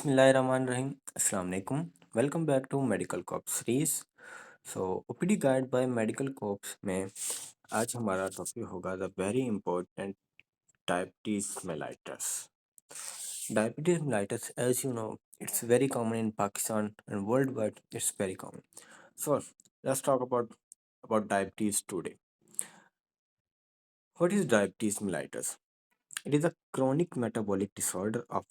बिस्मिल्लाहिर्रहमानिर्रहीम अस्सलाम वालेकुम welcome back to medical cops series. OPD guide by medical cops में आज हमारा टॉपिक होगा the very important diabetes mellitus. Diabetes mellitus, as you know, it's very common in Pakistan and world wide it's very common. So let's talk about diabetes today. What is diabetes mellitus? It is a chronic metabolic disorder of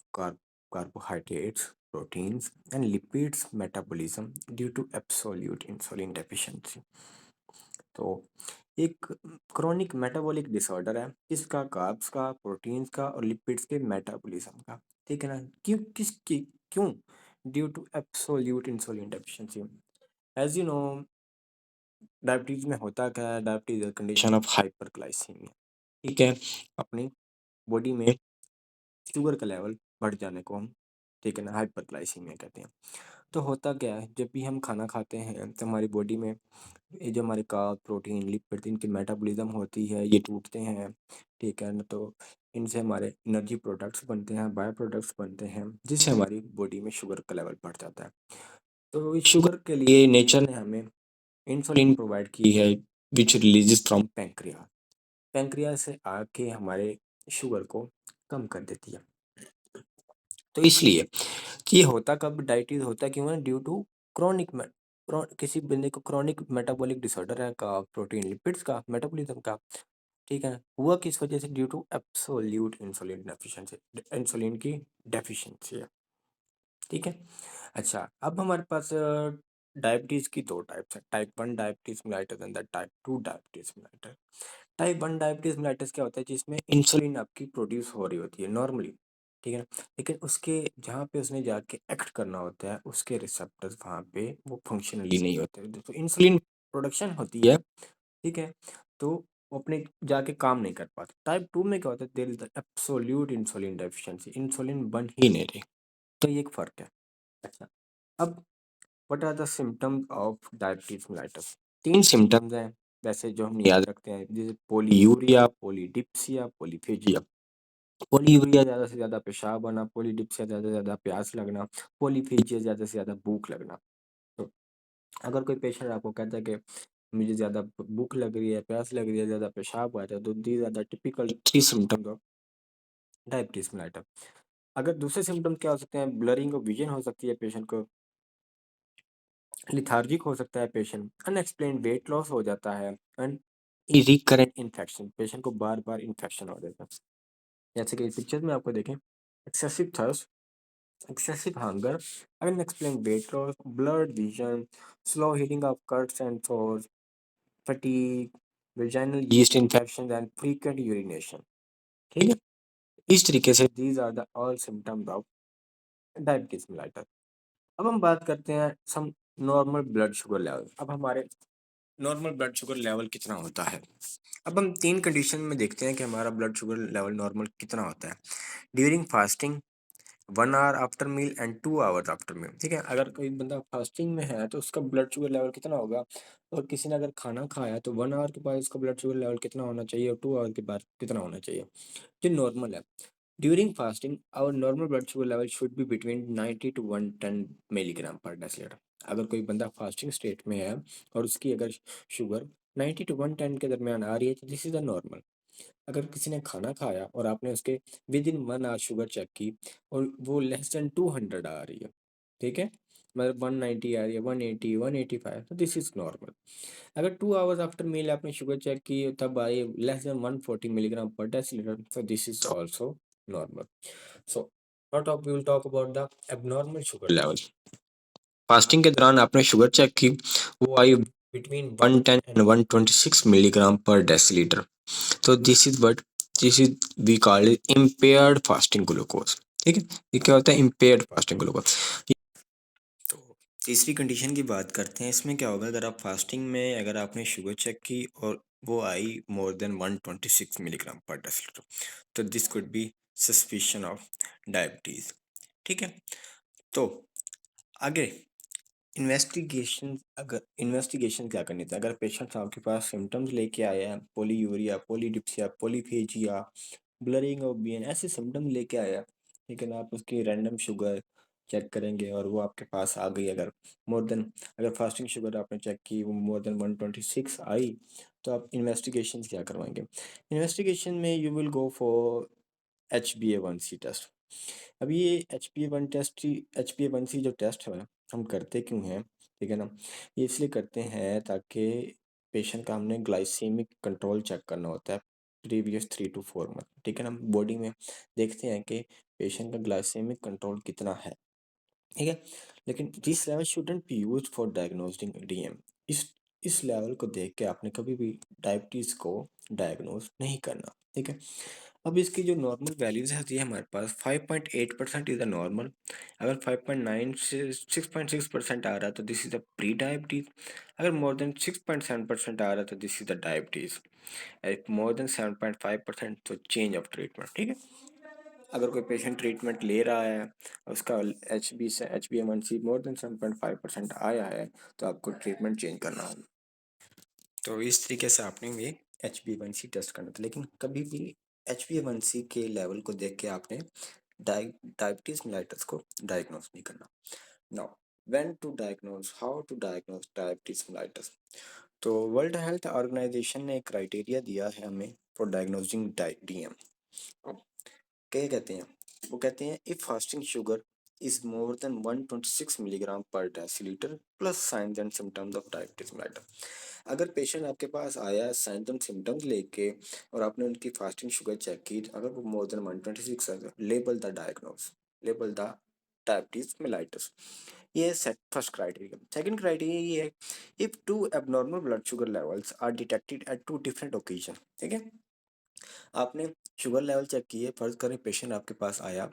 carbohydrates, proteins, and lipids metabolism due to absolute insulin deficiency. तो एक chronic metabolic disorder है इसका carbs का, proteins का और lipids के metabolism का। ठीक है ना? क्यों? Due to absolute insulin deficiency. As you know, diabetes में होता क्या है? Diabetes condition of hyperglycaemia. ठीक है, अपनी बॉडी में शुगर का लेवल बढ़ जाने को हम, ठीक है ना, हाइपरग्लाइसीमिया कहते हैं। तो होता क्या है, जब भी हम खाना खाते हैं तो हमारी बॉडी में ये जो हमारे कार्ब, प्रोटीन, लिपिड, इनकी मेटाबॉलिज्म होती है, ये टूटते हैं। ठीक है ना? तो इनसे हमारे एनर्जी प्रोडक्ट्स बनते हैं, बायो प्रोडक्ट्स बनते हैं, जिससे हमारी बॉडी में शुगर का लेवल बढ़ जाता है। तो इस शुगर के लिए नेचर ने हमें इंसुलिन प्रोवाइड की है, विच रिलीजेस फ्रॉम पैंक्रियाज। पैंक्रियाज से आके हमारे शुगर को कम कर देती है। तो इसलिए कि ये होता कब, डायबिटीज होता क्यों है? ड्यू टू क्रोनिक किसी बंदे को क्रोनिक मेटाबॉलिक डिसऑर्डर है का, प्रोटीन लिपिड्स का, मेटाबॉलिज्म का। ठीक है, हुआ किस वजह से? Due to absolute insulin deficiency, insulin की डेफिशिएंसी है। ठीक है, अच्छा, अब हमारे पास डायबिटीज की दो टाइप्स है, type 1 diabetes mellitus and type 2 diabetes mellitus. Type 1 diabetes mellitus क्या होता है? जिसमें इंसुलिन आपकी प्रोड्यूस हो रही होती है नॉर्मली, ठीक है ना, लेकिन उसके जहाँ पे उसने जाके एक्ट करना होता है, उसके रिसेप्टर्स वहाँ पे वो फंक्शनली नहीं होते, तो इंसुलिन प्रोडक्शन होती है, ठीक है, तो वो अपने जाके काम नहीं कर पाते। टाइप 2 में क्या होता है? There is the absolute insulin deficiency, insulin बन ही नहीं रही। तो ये एक फर्क है। अच्छा, अब what are the symptoms of diabetes mellitus? 3 symptoms हैं वैसे जो हम याद रखते हैं, जैसे पोलीयूरिया, पोलीडिप्सिया, पोलीफेजिया। पोलीयूरिया ज़्यादा से ज़्यादा पेशाब आना, पोलीडिप्सिया ज़्यादा से ज़्यादा प्यास लगना, पोलीफेजिया ज़्यादा से ज़्यादा भूख लगना। तो अगर कोई पेशेंट आपको कहता है कि मुझे ज़्यादा भूख लग रही है, प्यास लग रही है, ज़्यादा पेशाब आ रहा है, तो these are the typical 3 symptoms of diabetes mellitus. अगर दूसरे सिम्पटम्स क्या हो सकते हैं? ब्लरिंग ऑफ विजन हो सकती है पेशेंट को, लिथार्जिक हो सकता है पेशेंट, अनएक्सप्लेन्ड वेट लॉस हो जाता है, एंड रिकरेंट इन्फेक्शन, पेशेंट को बार बार इन्फेक्शन हो जाता है। जैसे कि पिक्चर में आपको देखें, excessive thirst, excessive hunger, unexplained weight loss, blurred vision, slow healing of cuts and sores, fatigue, vaginal yeast infections and frequent urination। ठीक है, इस तरीके से these are the all symptoms of diabetes mellitus। अब हम बात करते हैं some normal blood sugar level. अब हमारे नॉर्मल ब्लड शुगर लेवल कितना होता है? अब हम 3 कंडीशन में देखते हैं कि हमारा ब्लड शुगर लेवल नॉर्मल कितना होता है। During fasting, 1 hour after meal and 2 hours after meal. ठीक है, अगर कोई बंदा फास्टिंग में है तो उसका ब्लड शुगर लेवल कितना होगा, और किसी ने अगर खाना खाया तो 1 आवर के बाद उसका ब्लड शुगर लेवल कितना होना चाहिए, और 2 आवर के बाद कितना होना चाहिए, जो नॉर्मल है। During fasting hour normal blood sugar level should be between 90 to 110 milligram per decilitre. अगर कोई बंदा फास्टिंग स्टेट में है और उसकी अगर शुगर 90 to 110 के दरमियान आ रही है, तो दिस इज द नॉर्मल। अगर किसी ने खाना खाया और आपने उसके within 1 hour sugar check की और वो लेस देन 200 आ रही है, ठीक है, मतलब 190 आ रही है, 180, 185, तो दिस इज नॉर्मल। अगर 2 आवर्स आफ्टर मील आपने शुगर चेक की तब आई less than 140 milligram per decilitre, so this is also normal। So what of we will talk about the abnormal sugar level। Fasting के दौरान आपने शुगर चेक की, वो आई between 110 and 126 milligram per decilitre, तो this is we call it impaired fasting glucose. ठीक है, ये क्या होता है? Impaired fasting glucose. तो तीसरी कंडीशन की बात करते हैं, इसमें क्या होगा? अगर आप फास्टिंग में अगर आपने शुगर चेक की और वो आई मोर देन 126 मिलीग्राम पर डेसीलीटर, तो this could be suspicion of diabetes. ठीक है, तो आगे इन्वेस्टिगेशन क्या करनी चाहिए? अगर पेशेंट आपके पास सिम्टम्स लेके आया है, पोलीयूरिया, पोलीडिप्सिया, पोलीफेजिया, ब्लरिंग ऑफ बीन, ऐसे सिम्टम्स लेके आया, ठीक है ना, आप उसकी रैंडम शुगर, चेक करेंगे और वो आपके पास आ गई, अगर मोर देन, अगर फास्टिंग शुगर आपने चेक की वो मोर देन 126 आई, तो आप इन्वेस्टिगेशन क्या करवाएंगे? इन्वेस्टिगेशन में you will go for HbA1c test. अब ये HbA1c जो टेस्ट है हम करते क्यों हैं, ठीक है ना? ये इसलिए करते हैं ताकि पेशेंट का हमने ग्लाइसेमिक कंट्रोल चेक करना होता है प्रीवियस 3 to 4 मंथ, ठीक है ना? बॉडी में देखते हैं कि पेशेंट का ग्लाइसेमिक कंट्रोल कितना है, ठीक है? लेकिन this level shouldn't be used for diagnosting DM। इस इस लेवल को देख के आपने कभी भी डायबिटीज़ को डायग्नोज नहीं करना, ठीक है? अब इसकी जो नॉर्मल वैल्यूज़ है ये हमारे पास 5.8% इज़ द नॉर्मल। अगर 5.9 से 6.6% आ रहा है तो this is the pre diabetes. अगर मोर देन 6.7% आ रहा है तो this is the diabetes. More than 7.5% तो चेंज ऑफ ट्रीटमेंट, ठीक है? अगर कोई पेशेंट ट्रीटमेंट ले रहा है, उसका HbA1c मोर देन 7.5% आया है, तो आपको ट्रीटमेंट चेंज करना होगा। तो इस तरीके से आपने ये HbA1c टेस्ट करना था, लेकिन कभी भी HbA1c के लेवल को देख के आपने डायबिटीज मेलाइटस को डायग्नोज नहीं करना। Now when to diagnose, how to diagnose diabetes mellitus. तो वर्ल्ड हेल्थ ऑर्गेनाइजेशन ने एक क्राइटेरिया दिया है हमें फॉर डायग्नोजिंग DM। क्या कहते हैं? वो कहते हैं if fasting sugar is more than 126 milligram per decilitre plus signs and symptoms of diabetes mellitus. अगर पेशेंट आपके पास आया साइंस एंड सिम्टम्स लेके और आपने उनकी फास्टिंग शुगर चेक की, अगर वो मोर देन 126 है, label the diagnosis, label the diabetes mellitus. ये फर्स्ट क्राइटेरिया। सेकंड क्राइटेरिया ये है if two abnormal blood sugar levels are detected at 2 different occasion, ठीक है? आपने शुगर लेवल चेक किए, फर्ज करें पेशेंट आपके पास आया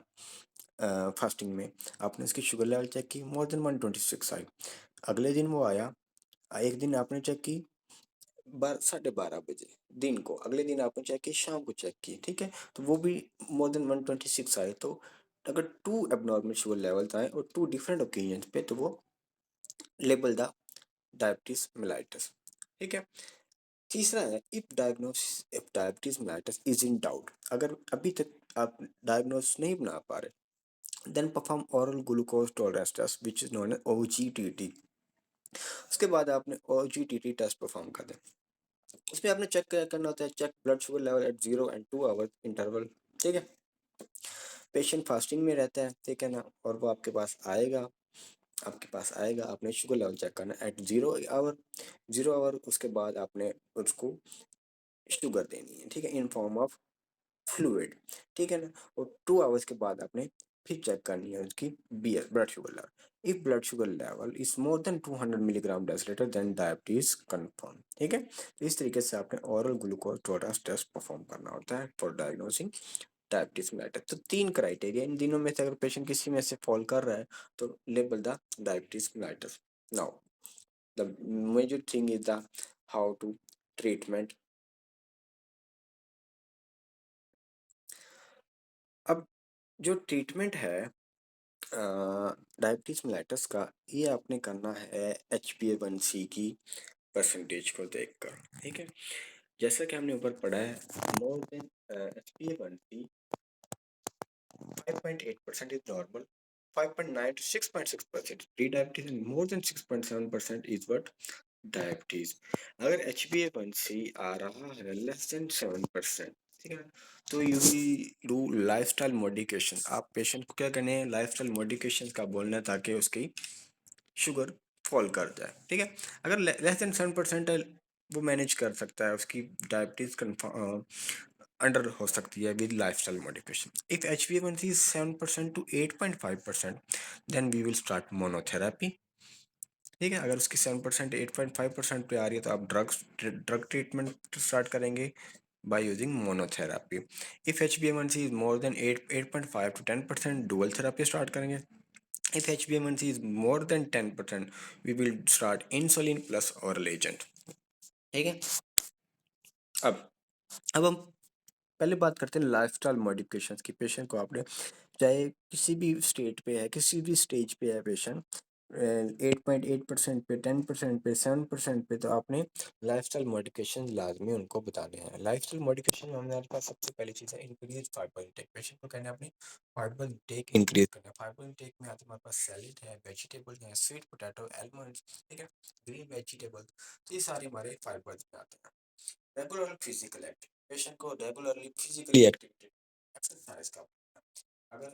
फास्टिंग में, आपने उसकी शुगर लेवल चेक की, मोर देन 126 आई। अगले दिन वो आया, एक दिन आपने चेक की 12:30 बजे दिन को, अगले दिन आपने चेक की शाम को चेक की, ठीक है? तो वो भी मोर देन 126 आए। तो अगर 2 एबनॉर्मल शुगर लेवल्स आए और 2 डिफरेंट ओकेजन पे, तो वो लेबल द डायबिटीज मेलाइटस, ठीक है? तीसरा है if diabetes mellitus is in doubt, अगर अभी तक आप डायग्नोस नहीं बना पा रहे, then perform oral glucose tolerance test which is known as OGTT। उसके बाद आपने OGTT टेस्ट परफॉर्म कर दें। इसमें आपने चेक क्या करना होता है? Check blood sugar level at 0 and 2 hour interval, ठीक है? पेशेंट फास्टिंग में रहता है, ठीक है ना? और वो आपके पास आएगा, आपने शुगर लेवल चेक करना एट 0 आवर। उसके बाद आपने उसको शुगर देनी है, ठीक है, इन फॉर्म ऑफ फ्लूइड, ठीक है ना? और 2 आवर्स के बाद आपने फिर चेक करनी है उसकी blood sugar level. If blood sugar level is more than 200 milligram decilitre then diabetes confirm, ठीक है? तो इस तरीके से आपने oral glucose tolerance test perform करना होता है फॉर डायग्नोसिंग डायबिटीज मेलाइटस। तो 3 क्राइटेरिया, इन दिनों में से अगर पेशेंट किसी में से फॉल कर रहा है तो label the diabetes mellitus. Now the major thing is the how to treatment. अब जो ट्रीटमेंट है डायबिटीज मेलाइटस का, ये आपने करना है HbA1c की परसेंटेज को देखकर, ठीक है? जैसा कि हमने ऊपर पढ़ा है, more than HbA1c 5.8% is normal, 5.9 to 6.6% pre-diabetes, and more than 6.7% is what diabetes. अगर HbA1c आ रहा है लेस देन 7%, ठीक है, तो you will do lifestyle modification. आप पेशेंट को क्या करने हैं? लाइफस्टाइल मॉडिफिकेशन का बोलना है ताकि उसकी शुगर फॉल कर जाए, ठीक है? अगर लेस देन 7% है, वो मैनेज कर सकता है, उसकी डायबिटीज अंडर हो सकती है with lifestyle modification. If HbA1c is 7% to 8.5%, then we will start monotherapy, ठीक है? अगर उसकी 7% 8.5% पे आ रही है तो आप ड्रग ट्रीटमेंट स्टार्ट करेंगे by using monotherapy. If HbA1c is more than 8.5 to 10%, dual therapy start करेंगे। If HbA1c is more than 10%, we will start insulin plus oral agent, ठीक है? अब अब हम पहले बात करते हैं लाइफस्टाइल मॉडिफिकेशंस की। पेशेंट को आपने, चाहे किसी भी स्टेट पे है, किसी भी स्टेज पे है पेशेंट, 8.8% पे, 10% पे, 7% पे, तो आपने लाइफस्टाइल मॉडिफिकेशन लाजमी उनको बताने हैं। लाइफस्टाइल मॉडिफिकेशन में हमारे पास सबसे पहली चीज़ है इंक्रीज फाइबर इंटेक। पेशेंट को कहना है अपनी फाइबर इंटेक इंक्रीज करना है। फाइबर इंटेक में आते हमारे पास सैलेड है, वेजिटेबल है, स्वीट पोटैटो, आलमंड्स, ठीक है, ग्रीन वेजिटेबल, तो ये सारे हमारे फाइबर में आते हैं। रेगुलर फिजिकल एक्टिविटी, पेशेंट को रेगुलरली फिजिकली एक्टिविटी एक्सरसाइज का, अगर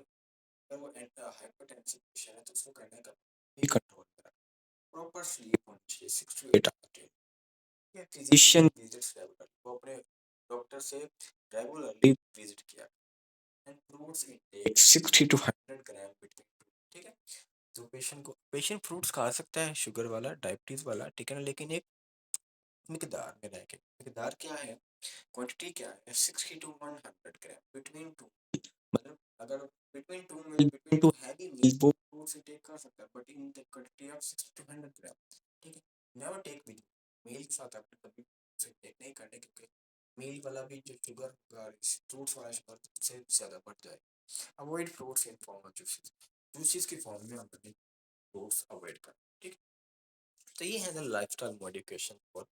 अगर वो हाइपरटेंसिव पेशेंट है तो उसको कहना है कि कंट्रोल करें। प्रॉपर स्लीप होनी चाहिए 6 to 8 आवर। ये फिजिशियन विजिट्स रेगुलरली, वो अपने डॉक्टर से रेगुलरली विजिट किया। And fruits intake 60 to 100 gram between, ठीक है। तो पेशेंट फ्रूट्स खा सकता है, शुगर वाला, डायबिटीज वाला, ठीक है ना, लेकिन एक मिकदार में रह के। मिकदार क्या है, क्वांटिटी क्या है, 60 to 100 ग्राम बिटवीन टू, मतलब अगर बिटवीन टू हैवी मील वो फ्रूट्स इनटेक कर सकता है, but in the quantity of 60 to 100 ग्राम, ठीक है। नेवर टेक विद मील के साथ आपने कभी फ्रूट्स इनटेक नहीं करने, क्योंकि मील वाला भी जो शुगर होगा, फ्रूट्स वाला शुगर से ज़्यादा बढ़ जाए। Avoid fruits in form of juices, juices की फॉर्म में आप अपने फ्रूट्स अवॉइड करें, ठीक। तो ये है the lifestyle modification for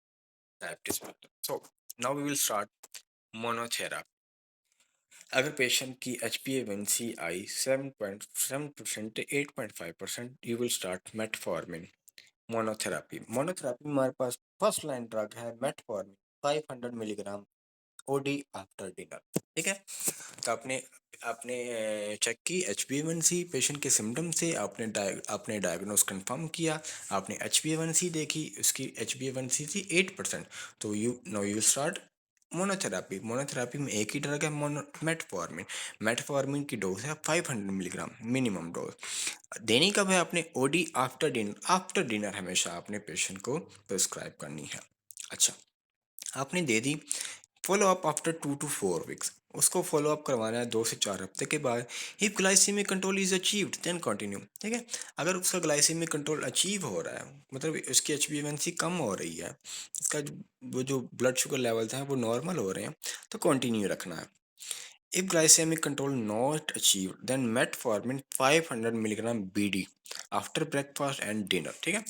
diabetes. So now we will start monotherapy. अगर पेशेंट की HbA1c आई 7.7% 8.5%, you will start metformin monotherapy. Monotherapy में हमारे पास फर्स्ट लाइन ड्रग है metformin 500 milligram OD after dinner, ठीक है। तो आपने आपने चेक की HbA1c पेशेंट के सिम्टम से, आपने डायग्नोस कंफर्म किया, आपने HbA1c देखी, उसकी HbA1c थी 8%, तो यू स्टार्ट मोनोथेरापी। मोनोथेरापी में एक ही ड्रग है, मेटफॉर्मिन। मेटफॉर्मिन की डोज है 500 मिलीग्राम मिनिमम डोज। देनी कब है आपने, OD after dinner. After dinner हमेशा आपने पेशेंट को प्रिस्क्राइब करनी है। अच्छा, आपने दे दी, follow up after 2 to 4 weeks. उसको फॉलो अप करवाना है 2 से 4 हफ्ते के बाद। If glycemic control is achieved then continue, ठीक है। अगर उसका ग्लाइसीमिक कंट्रोल अचीव हो रहा है, मतलब उसकी HbA1c कम हो रही है, इसका वो जो ब्लड शुगर लेवल्स हैं वो नॉर्मल हो रहे हैं, तो कंटिन्यू रखना है। If glycaemic control not achieve then metformin 500 milligram BD after breakfast and dinner, ठीक है।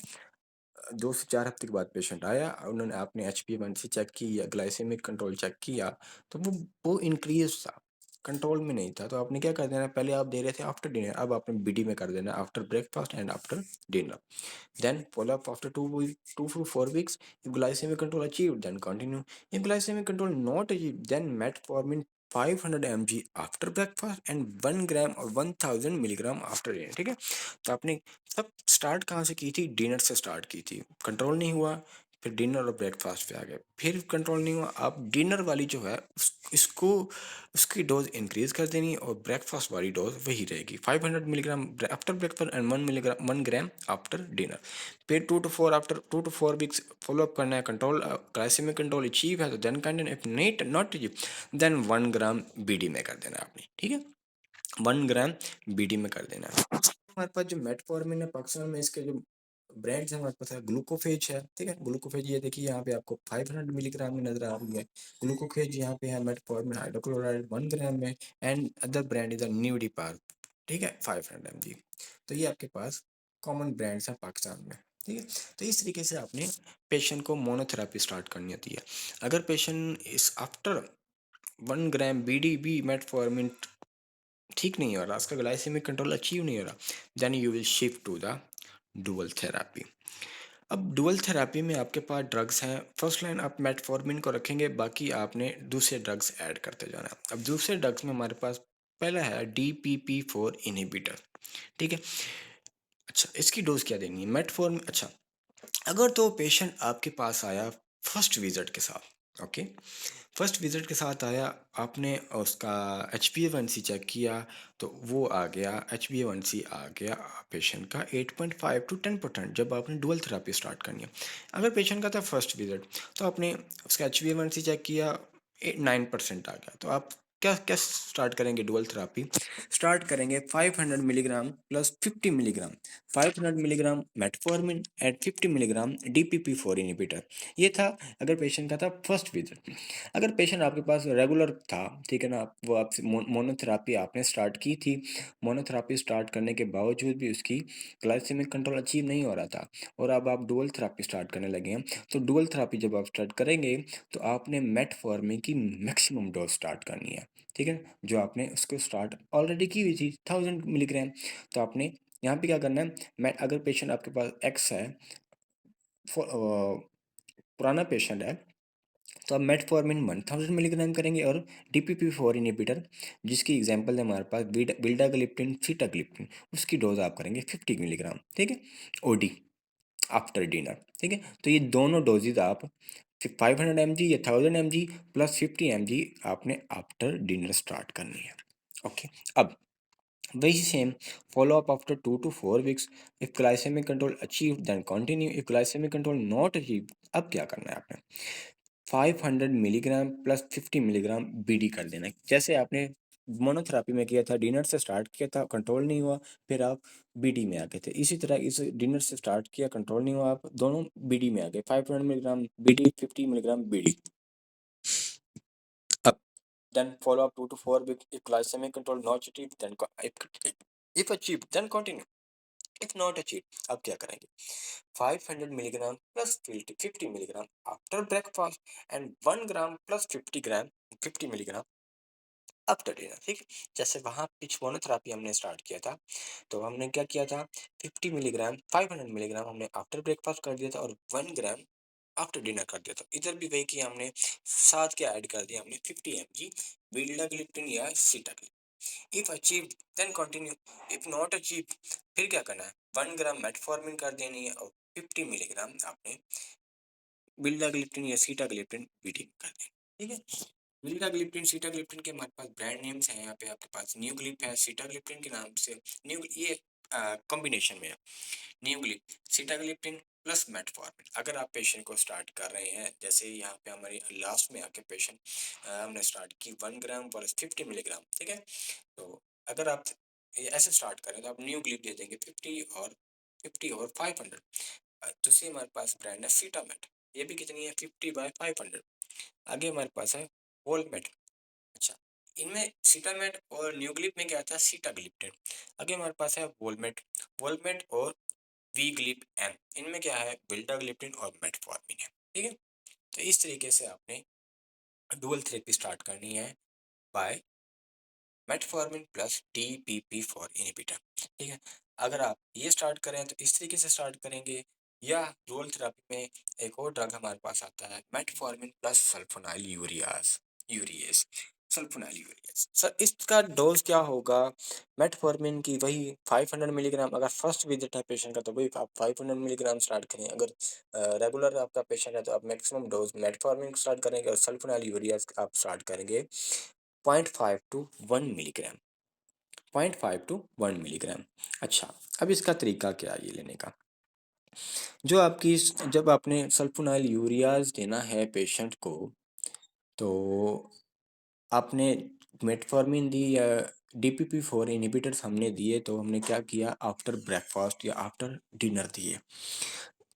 2 से 4 हफ्ते के बाद पेशेंट आया, उन्होंने आपने HbA1c चेक की या ग्लाइसेमिक कंट्रोल चेक किया, तो वो इंक्रीज था, कंट्रोल में नहीं था। तो आपने क्या कर देना, पहले आप दे रहे थे आफ्टर डिनर, अब आपने BD में कर देना after breakfast and after dinner. Then follow up after 2 to 4 weeks. If glycemic control achieved, then continue. If glycemic control not achieved, then metformin 500 mg after breakfast and 1 gram or 1000 milligram after dinner, ठीक है। तो आपने सब start कहाँ से की थी, dinner से स्टार्ट की थी, कंट्रोल नहीं हुआ, फिर डिनर और ब्रेकफास्ट पे आ गए, फिर कंट्रोल नहीं हुआ, आप डिनर वाली जो है इसको उसकी डोज इंक्रीज कर देनी, और ब्रेकफास्ट वाली डोज वही रहेगी 500 milligram after breakfast and 1 gram after dinner. फिर 2 to 4 वीक्स फॉलो अप करना है, कंट्रोल ग्लाइसेमिक कंट्रोल अचीव है तो then continue, if not not achieve then 1 gram BD में कर देना आपने, ठीक है। 1 ग्राम BD में कर देना है। हमारे पास जो मेटफॉर्मिन है, पाकिस्तान में इसके जो ब्रांड्स हैं हमारे पास है, ग्लूकोफेज है, ठीक है। ग्लूकोफेज ये देखिए यहाँ पे आपको 500 मिलीग्राम में नजर आ रही है, ग्लूकोफेज यहाँ पे है। मेटफॉर्मिन हाइड्रोक्लोराइड 1 ग्राम में, एंड अदर ब्रांड इज न्यूडिपार, ठीक है, 500 mg। तो ये आपके पास कॉमन ब्रांड्स हैं पाकिस्तान में, ठीक है। तो इस तरीके से आपने पेशेंट को मोनोथेरापी स्टार्ट करनी होती है। अगर पेशेंट इस आफ्टर 1 ग्राम BD भी मेटफॉर्मिन ठीक नहीं हो रहा, उसका ग्लाइसेमिक कंट्रोल अचीव नहीं हो रहा, then you will shift to the dual therapy. अब डुअल थेरापी में आपके पास ड्रग्स हैं, फर्स्ट लाइन आप मेटफॉर्मिन को रखेंगे, बाकी आपने दूसरे ड्रग्स ऐड करते जाना है। अब दूसरे ड्रग्स में हमारे पास पहला है DPP4 इनहिबिटर, ठीक है। अच्छा, इसकी डोज क्या देनी है, मेटफॉर्मिन। अच्छा, अगर तो पेशेंट आपके पास आया फर्स्ट विजिट के साथ, ओके, फर्स्ट विजिट के साथ आया, आपने उसका HbA1c चेक किया, तो वो आ गया, HbA1c आ गया पेशेंट का 8.5 to 10%, जब आपने डुअल थेरापी स्टार्ट करनी है। अगर पेशेंट का था फर्स्ट विजिट, तो आपने उसका HbA1c चेक किया, 9% आ गया, तो आप क्या क्या स्टार्ट करेंगे डुअल थेरापी, स्टार्ट करेंगे 500 milligram plus 50 milligram, 500 milligram metformin and 50 milligram DPP-4 inhibitor. ये था अगर पेशेंट का था फर्स्ट विजिट। अगर पेशेंट आपके पास रेगुलर था, ठीक है ना, वो आपसे मोनोथेरापी आपने स्टार्ट की थी, मोनोथेरापी स्टार्ट करने के बावजूद भी उसकी ग्लाइसेमिक कंट्रोल अचीव नहीं हो रहा था, और अब आप डुअल थेरापी स्टार्ट करने लगे हैं, तो डुअल थेरापी जब आप स्टार्ट करेंगे तो आपने मेटफॉर्मिन की मैक्सिमम डोज स्टार्ट करनी है, ठीक है, जो आपने उसको स्टार्ट ऑलरेडी की हुई थी 1000 मिलीग्राम। तो आपने यहाँ पे क्या करना है, मैं अगर पेशेंट आपके पास एक्स है, पुराना पेशेंट है, तो आप मेटफॉर्मिन 1000 मिलीग्राम करेंगे, और DPP-4 इनहिबिटर जिसकी एग्जांपल है हमारे पास विल्डाग्लिप्टिन सीटाग्लिप्टिन, उसकी डोज आप करेंगे 50 मिलीग्राम, ठीक है, OD आफ्टर डिनर, ठीक है। तो ये दोनों डोजेज आप 500 mg या 1000 mg प्लस 50 mg आपने आफ्टर डिनर स्टार्ट करनी है। ओके, अब वही same follow up after 2 to 4 weeks। If glycaemic control achieve then continue, if glycaemic control not achieve, अब क्या करना है आपने, 500 मिलीग्राम प्लस 50 मिलीग्राम BD कर देना है। जैसे आपने मोनोथेरापी में किया था, डिनर से स्टार्ट किया था, कंट्रोल नहीं हुआ, फिर आप BD में आ गए थे, इसी तरह इस डिनर से स्टार्ट किया, कंट्रोल नहीं हुआ, आप दोनों BD में आ गए, 500 मिलीग्राम BD, 50 मिलीग्राम BD। अब then follow up 2 to 4 weeks, if glycemic control not achieved then if achieved then continue, if not achieved अब क्या करेंगे, 500 milligram plus 50 milligram after breakfast and 1 gram plus 50 milligram after dinner, ठीक है। जैसे वहां pitch monotherapy हमने start किया था, तो हमने क्या किया था, 50 मिलीग्राम 500 मिलीग्राम हमने आफ्टर ब्रेकफास्ट कर दिया था, और 1 ग्राम आफ्टर डिनर कर दिया था। इधर भी वही किया हमने, साथ के ऐड कर दिया हमने 50 mg विल्डाग्लिप्टिन या sitagliptin. If achieve then continue, if not achieve फिर क्या करना है, 1 ग्राम मेटफॉर्मिन कर देनी है, और 50 मिलीग्राम आपने विल्डाग्लिप्टिन या सीटाग्लिप्टिन बीटी कर देनी, ठीक है। विल्डाग्लिप्टिन सीटाग्लिप्टिन के हमारे पास ब्रांड नेम्स हैं, यहाँ पे आपके पास न्यूग्लिप है, सीटाग्लिप्टिन के नाम से न्यू ये कॉम्बिनेशन में है, न्यूग्लिप सीटाग्लिप्टिन प्लस मेटफॉर्मिन। अगर आप पेशेंट को स्टार्ट कर रहे हैं, जैसे यहाँ पे हमारे लास्ट में आके पेशेंट हमने स्टार्ट की 1 ग्राम वर्स 50 मिलीग्राम, ठीक है। तो अगर आप ऐसे स्टार्ट करें तो आप न्यूग्लिप दे देंगे 50 और 500। दूसरी हमारे पास ब्रांड है सीटामेट, ये भी कितनी है 50/500। आगे हमारे पास है वोल्टमेट। अच्छा, इनमें सीटामेट और न्यूग्लिप में क्या था, सीटाग्लिप्टिन। आगे हमारे पास है वोल्टमेट, वोल्टमेट और वीग्लिप एम, इनमें क्या है विल्टाग्लिप्टिन और मेटफॉर्मिन है, ठीक है। तो इस तरीके से आपने डुअल थेरेपी स्टार्ट करनी है bye metformin plus DPP-4 inhibitor, ठीक है। अगर आप ये स्टार्ट करें तो इस तरीके से स्टार्ट करेंगे, या डुअल थेरेपी में एक और ड्रग हमारे पास आता है metformin plus sulfonyl ureas urease, sulfonyl urease. Sir इसका डोज क्या होगा, मेटफॉर्मिन की वही 500 मिलीग्राम, अगर फर्स्ट विजिट है पेशेंट का तो वही आप 500 मिलीग्राम स्टार्ट करें, अगर रेगुलर आपका पेशेंट है तो आप मैक्सिमम डोज मेटफॉर्मिन स्टार्ट करेंगे, और सल्फोनाइल यूरियाज आप स्टार्ट करेंगे 0.5 to 1 मिलीग्राम, 0.5 to 1 मिलीग्राम। अच्छा, अब इसका तरीका क्या है ये लेने का, जो आपकी जब आपने सल्फोनाइल यूरियाज देना है पेशेंट को, तो आपने मेटफॉर्मिन दी या DPP-4 इनहिबिटर्स हमने दिए, तो हमने क्या किया, आफ्टर ब्रेकफास्ट या आफ्टर डिनर दिए।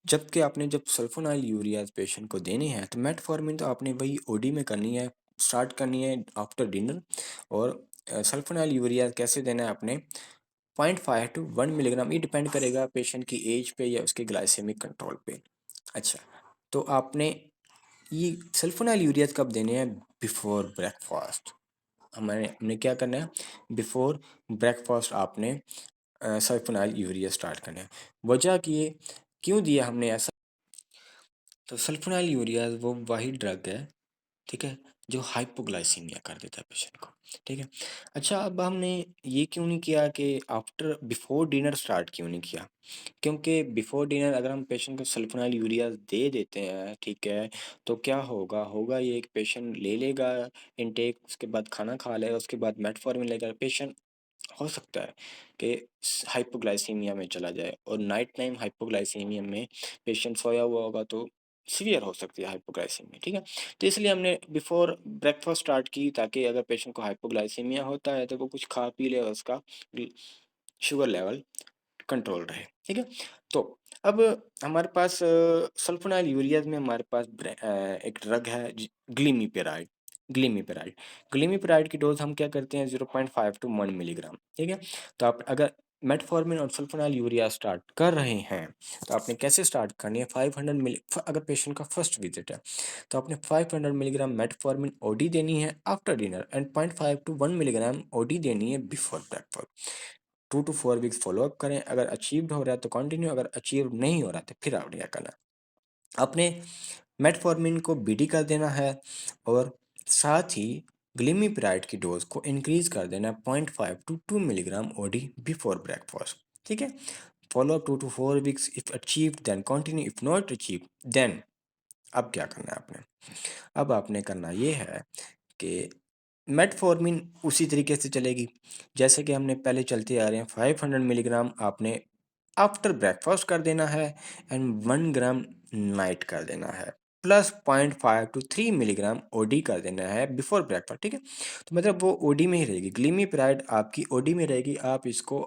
जबकि आपने जब सल्फोनाइल यूरियाज पेशेंट को देने हैं, तो मेटफॉर्मिन तो आपने वही OD में करनी है, स्टार्ट करनी है आफ्टर डिनर, और सल्फोनाइल यूरियाज कैसे देना है आपने 0.5 to 1 मिलीग्राम, ये डिपेंड करेगा पेशेंट की एज पे या उसके ग्लाइसेमिक कंट्रोल पे। अच्छा, तो आपने ये सल्फोनाइल यूरियाज कब देने हैं, बिफोर ब्रेकफास्ट। हमने क्या करना है, बिफोर ब्रेकफास्ट आपने सल्फोनाइल यूरिया स्टार्ट करना है। वजह कि ये क्यों दिया हमने ऐसा, तो सल्फोनाइल यूरिया वो वही ड्रग है, ठीक है, जो हाइपोग्लाइसीमिया कर देता है पेशेंट को, ठीक है। अच्छा, अब हमने ये क्यों नहीं किया कि आफ्टर बिफोर डिनर स्टार्ट क्यों नहीं किया, क्योंकि बिफोर डिनर अगर हम पेशेंट को सल्फोनाइल यूरिया दे देते हैं, ठीक है, तो क्या होगा होगा ये एक पेशेंट ले लेगा इनटेक, उसके बाद खाना खा लेगा, उसके बाद मेटफॉर्मिन लेगा, पेशेंट हो सकता है कि हाइपोग्लाइसीमिया में चला जाए, और नाइट टाइम हाइपोग्लाइसीमिया में पेशेंट सोया हुआ होगा, तो सीवियर हो सकती है हाइपोग्लाइसीमिया, ठीक है। तो इसलिए हमने बिफोर ब्रेकफास्ट स्टार्ट की, ताकि अगर पेशेंट को हाइपोग्लाइसीमिया होता है तो वो कुछ खा पी ले और उसका शुगर लेवल कंट्रोल रहे, ठीक है। तो अब हमारे पास सल्फोनाइल यूरियाज में हमारे पास एक ड्रग है ग्लीमिपेराइड। ग्लीमिपेराइड ग्लीमिपेराइड की डोज हम क्या करते हैं 0.5 टू 1 मिलीग्राम, ठीक है। तो आप अगर मेटफॉर्मिन और सल्फोनाइल यूरिया स्टार्ट कर रहे हैं तो आपने कैसे स्टार्ट करनी है, 500 मिली, अगर पेशेंट का फर्स्ट विजिट है तो आपने 500 मिलीग्राम मेटफॉर्मिन ओडी देनी है after dinner and 0.5 to 1 milligram OD देनी है before breakfast. 2 to 4 weeks follow up करें, अगर अचीव्ड हो रहा है तो कंटिन्यू, अगर अचीव नहीं हो रहा है तो फिर आपने क्या करना है, अपने मेटफॉर्मिन को बीडी कर देना है और साथ ही ग्लिमिपिराइड की डोज को इंक्रीज कर देना है 0.5 to 2 milligram OD before breakfast, ठीक है। Follow up 2 to 4 weeks, if achieve then continue, if not achieve then अब क्या करना है आपने, अब आपने करना ये है कि मेटफॉर्मिन उसी तरीके से चलेगी जैसे कि हमने पहले चलते आ रहे हैं। 500 मिलीग्राम आपने आफ्टर ब्रेकफास्ट कर देना है एंड 1 ग्राम नाइट कर देना है, प्लस 0.5 टू 3 मिलीग्राम ओडी कर देना है बिफोर ब्रेकफास्ट, ठीक है। तो मतलब वो ओडी में ही रहेगी, ग्लीमिपिराइड आपकी ओडी में रहेगी, आप इसको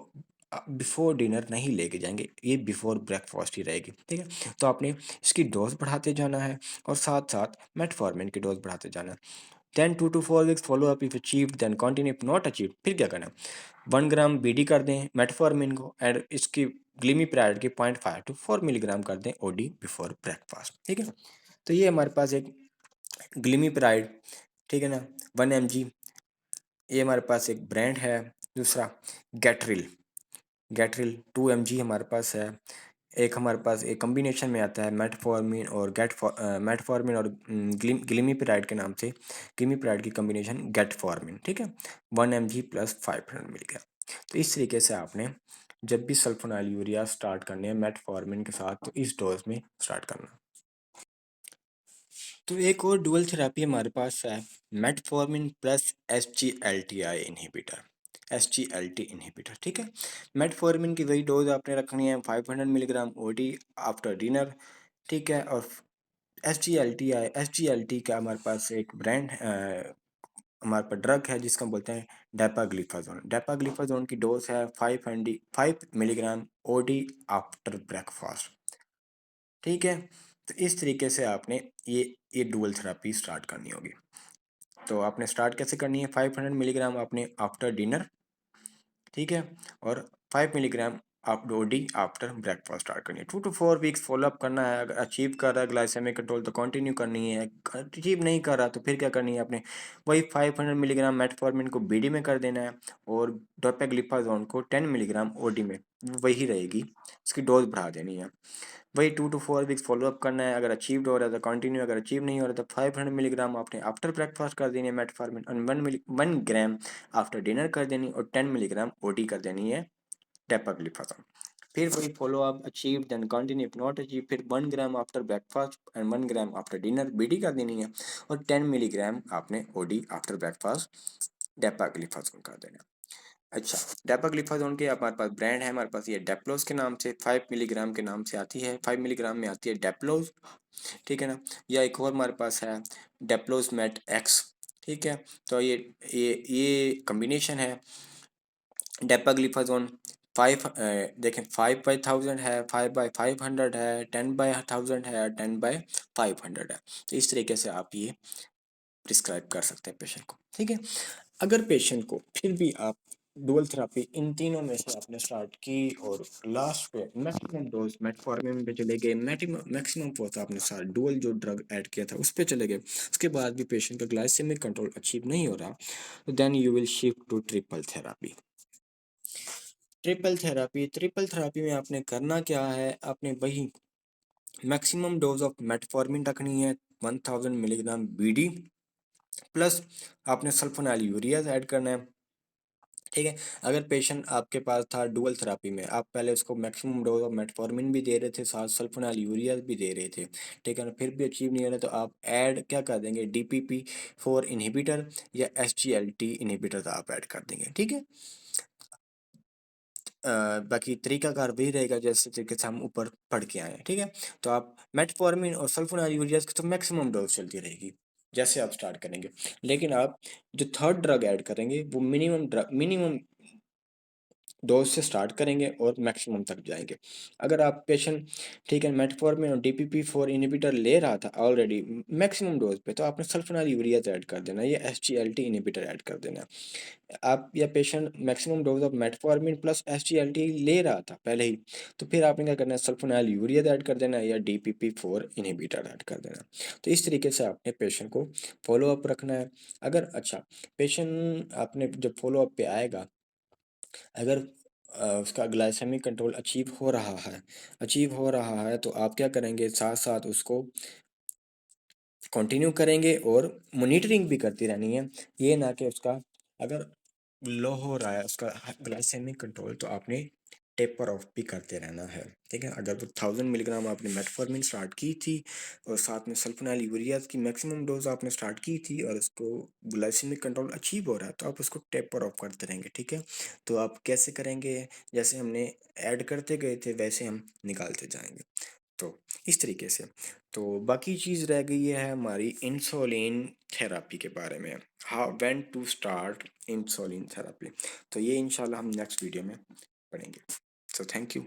बिफोर डिनर नहीं लेके जाएंगे, ये बिफोर ब्रेकफास्ट ही रहेगी, ठीक है। तो आपने इसकी डोज बढ़ाते जाना है और साथ साथ मेटफॉर्मिन की डोज बढ़ाते जाना है। 10 to 4 weeks follow up, if achieve then continue, if not achieve फिर क्या करना है, 1 ग्राम बीडी कर दें मेटफॉर्मिन को एंड इसकी ग्लीमिप्राइड की 0.5 to 4 मिलीग्राम कर दें ओडी बिफोर ब्रेकफास्ट, ठीक है। तो ये हमारे पास एक ग्लीमिप्राइड, ठीक है ना, 1 mg, ये हमारे पास एक ब्रांड है। दूसरा गैट्रिल, गैट्रिल 2 mg हमारे पास है। एक हमारे पास एक कॉम्बिनेशन में आता है मेटफॉर्मिन और मेटफॉर्मिन और ग्लिमिपिराइड के नाम से, ग्लिमिपिराइड की कॉम्बिनेशन गेटफॉर्मिन, ठीक है, 1 mg प्लस 500 मिलीग्राम। तो इस तरीके से आपने जब भी सल्फोनाइल यूरिया स्टार्ट करने हैं मेटफॉर्मिन के साथ तो इस डोज में स्टार्ट करना। तो एक और डुअल थेरेपी हमारे पास है metformin plus S G L T inhibitor, ठीक है। मेटफॉर्मिन की वही डोज आपने रखनी है 500 मिलीग्राम ओडी आफ्टर डिनर, ठीक है। और एस जी एल टी का हमारे पास एक ब्रांड हमारे पास ड्रग है जिसका हम बोलते हैं डेपाग्लिफाजोन। डेपाग्लिफाजोन की डोज है 5 मिलीग्राम ओडी आफ्टर ब्रेकफास्ट, ठीक है। तो इस तरीके से आपने ये डुअल थेरेपी स्टार्ट करनी होगी। तो आपने स्टार्ट कैसे करनी है, 500 मिलीग्राम आपने आफ्टर डिनर, ठीक है, और 5 मिलीग्राम आप ओडी आफ्टर ब्रेकफास्ट स्टार्ट करनी है। 2 to 4 वीक्स फॉलोअप करना है, अगर अचीव कर रहा है ग्लाइसेमिक कंट्रोल तो कंटिन्यू करनी है, अचीव नहीं कर रहा तो फिर क्या करनी है आपने, वही 500 मिलीग्राम मेटफॉर्मिन को बीडी में कर देना है और डोपेग्लिफाजोन को 10 मिलीग्राम ओडी में, वही रहेगी, इसकी डोज बढ़ा देनी है। वही 2 to 4 वीक्स फॉलोअप करना है, अगर अचीव्ड हो रहा है तो कंटिन्यू, अगर अचीव नहीं हो रहा तो 500 मिलीग्राम आपने आफ्टर ब्रेकफास्ट कर देनी है मेटफॉर्मिन और 1 ग्राम आफ्टर डिनर कर देनी और 10 मिलीग्राम ओडी कर देनी है डेपाग्लिफाजोन। फिर वही follow up, achieve then continue, if not achieve फिर 1 gram after breakfast and 1 gram after dinner BD कर देनी है और 10 मिलीग्राम आपने ओडी आफ्टर ब्रेकफास्ट डेपाग्लिफाजोन कर देना। अच्छा, डेपाग्लिफाजोन के हमारे पास ब्रांड है, हमारे पास ये डेप्लोज के नाम से 5 मिलीग्राम के नाम से आती है, 5 मिलीग्राम में आती है डेप्लोज, ठीक है ना। या एक और हमारे पास है डेप्लोज मेट एक्स, ठीक है। तो ये कॉम्बिनेशन है डेपाग्लिफाजोन 5, देखें 5/1000 है, 5/500 है, 10/1000 है, 10/500 है। तो इस तरीके से आप ये प्रिस्क्राइब कर सकते हैं पेशेंट को, ठीक है। अगर पेशेंट को फिर भी आप डुअल थेरेपी इन तीनों में से आपने स्टार्ट की और लास्ट पे मैक्सिमम डोज मेटफॉर्मिन पे चले गए, मैक्सिमम फोर्स आपने साथ डुअल जो ड्रग ऐड किया था उस पे चले गए, उसके बाद भी पेशेंट का ग्लाइसेमिक कंट्रोल अचीव नहीं हो रहा तो then you will shift to triple therapy. Triple therapy में आपने करना क्या है, आपने वही मैक्सिमम डोज ऑफ मेटफॉर्मिन रखनी है 1000 मिलीग्राम बीडी, प्लस आपने सल्फोनाइल यूरियाज ऐड करना है, ठीक है। अगर पेशेंट आपके पास था डुअल थेरेपी में, आप पहले उसको मैक्सिमम डोज ऑफ मेटफॉर्मिन भी दे रहे थे, साथ सल्फोनाइल यूरियाज भी दे रहे थे, ठीक है ना, फिर भी अचीव नहीं हो रहा तो आप ऐड क्या कर देंगे, DPP-4 इनहिबिटर या SGLT इनहिबिटर आप ऐड कर देंगे, ठीक है। बाकी तरीकाकार वही रहेगा जैसे तरीके से हम ऊपर पढ़ के आए हैं, ठीक है। तो आप मेटफॉर्मिन और सल्फोनाइलयूरियाज की तो मैक्सिमम डोज चलती रहेगी जैसे आप स्टार्ट करेंगे, लेकिन आप जो थर्ड ड्रग ऐड करेंगे वो मिनिमम डोज से स्टार्ट करेंगे और मैक्सिमम तक जाएंगे। अगर आप पेशेंट, ठीक है, मेटफॉर्मिन और DPP-4 इनहिबिटर ले रहा था ऑलरेडी मैक्सिमम डोज पे, तो आपने सल्फोनाइलयूरियाज ऐड कर देना या SGLT इनहिबिटर ऐड कर देना। आप या patient maximum dose of metformin plus SGLT ले रहा था पहले ही, तो फिर आपने क्या करना है, सल्फोनाइलयूरियाज ऐड कर देना है या DPP-4 इनहिबिटर ऐड कर देना। तो इस तरीके से आपने पेशेंट को फॉलो अप रखना है। अगर अच्छा पेशेंट आपने जब फॉलो अप पे आएगा, अगर उसका ग्लाइसेमिक कंट्रोल अचीव हो रहा है तो आप क्या करेंगे, साथ साथ उसको कंटिन्यू करेंगे और मॉनिटरिंग भी करती रहनी है। ये ना कि उसका अगर लो हो रहा है उसका ग्लाइसेमिक कंट्रोल, तो आपने टेपर ऑफ भी करते रहना है, ठीक है। अगर वो 1000 मिलीग्राम आपने मेटफॉर्मिन स्टार्ट की थी और साथ में सल्फोनाइलयूरियाज की मैक्सिमम डोज आपने स्टार्ट की थी और उसको ग्लाइसेमिक कंट्रोल अचीव हो रहा है, तो आप उसको टेपर ऑफ करते रहेंगे, ठीक है। तो आप कैसे करेंगे, जैसे हमने ऐड करते गए थे वैसे हम निकालते जाएंगे, तो इस तरीके से। तो बाकी चीज़ रह गई है हमारी इंसुलिन थेरापी के बारे में, how when to start insulin therapy. तो ये इंशाल्लाह हम नेक्स्ट वीडियो में पढ़ेंगे। So thank you.